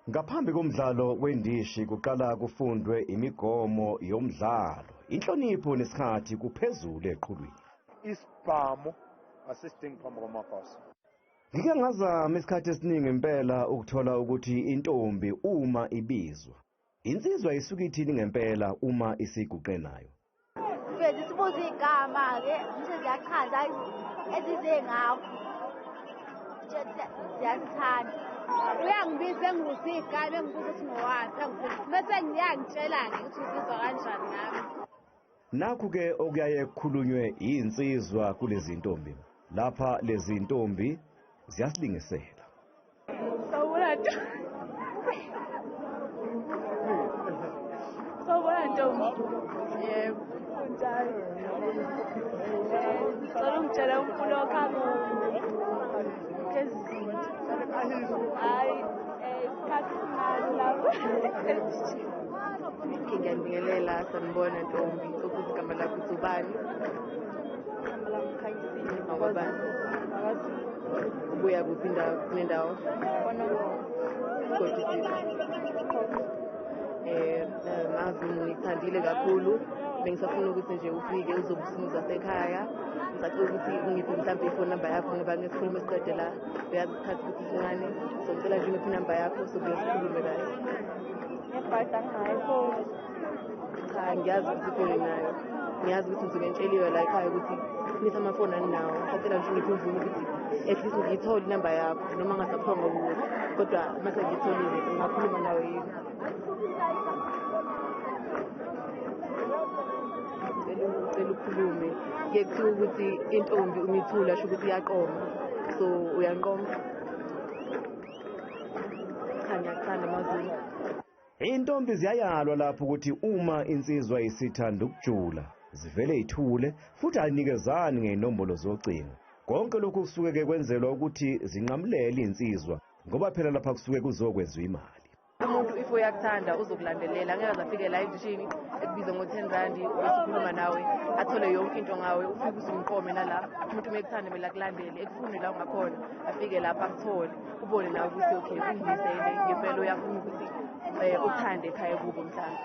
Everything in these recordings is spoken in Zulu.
Ngaphambi komdlalo wendishi kuqala kufundwe imigomo yomdlalo. Inhlonipho nesikhathi kuphezulu eqhulwini. Isibhamu asidingi phambi kwamakhaza. Ngike ngazama isikhathi esiningi impela ukuthola ukuthi intombi uma ibizwa insizwa isuke ithini ngempela uma isiguqe nayo. Mfethu sibuza igama ke siyachaza ezize ngakho. Siyasithanda. Uyangibiza engibuza igama engibuza ukuthi ngowaphi bese ngiyangitshela ke ukuthi ubizwa kanjani nami. Nakho ke okuyaye kukhulunywe insizwa kulezi ntombi. Lapha lezi ntombi ziyasilingisela. Sawubona ntombi. Yebo, kunjani? Ngicela ungitshela umfuno wakho. Hayi, isikhathi sinalo lapho. Ngiyabingelela sanibona ntombi ukuthi igama lakho ubani? Igama lami Khayisini. Awubani? Ubuya kuphi nendawo? Kodwa mazi ngithandile kakhulu. Bengisafuna ukuthi nje ufike uzobusimuza sekhaya. Ngicela ukuthi ungiphe mhlawumbe ifone number yakho ngoba ngesikhuluma esiqede la uyazi isikhathi ukuthi sincane. So ngicela nje ungiphe number yakho sokubuye sikhulume kahle. Ngebhadi anginayo ifoni. Cha, ngiyazi ukuthi ifoni nayo. Ngiyazi ukuthi nisuke ngitsheliwe la ekhaya ukuthi nisa amafoni aninawo. Ngicela nje ungiphe imvumo ukuthi at least ngiyithole inamba yakho noma ngasaphonga ukuthi kodwa mase ngitholile ngakhuluma nawe yini. Ngicela ukhulume ke kuthiwa ukuthi intombi umithula asho ukuthi iyaqoma so uyanqoma. Ngiyakuthanda amazulu. Intombi ziyayalwa lapho ukuthi uma insizwa isithanda ukujula zivele ithule futhi ayinikezani ngenombolo zocingo. Konke lokhu kusuke ke kwenzelwa ukuthi zinqamulele insizwa ngoba phela lapha kusuke kuzokwenziwa imali. Umuntu if uyakuthanda uzokulandelela angeke azafike la endishini ekubiza ngo10 rand ukukhuluma nawe athole yonke into ngawe ufike usumqome nala umuntu mekuthanda mela kulandele ekufune la ungakhona afike lapha akuthole ubone nawe ukuthi okay uyibisele ngempela uyafuna ukuthi uthande ekhaya kubo mhlawumbe.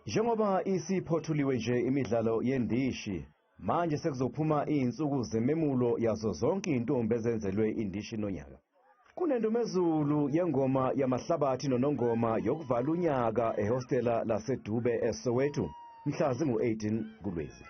Njengoba isiphothuliwe nje imidlalo yendishi manje sekuzophuma izinsuku zememulo yazo zonke intombi ezenzelwe indishi nonyaka. Kunendumezulu yengoma yamahlabathi nonongoma yokuvala unyaka ehostela laseDube eSoweto mhla zingu-18 kuLwezi.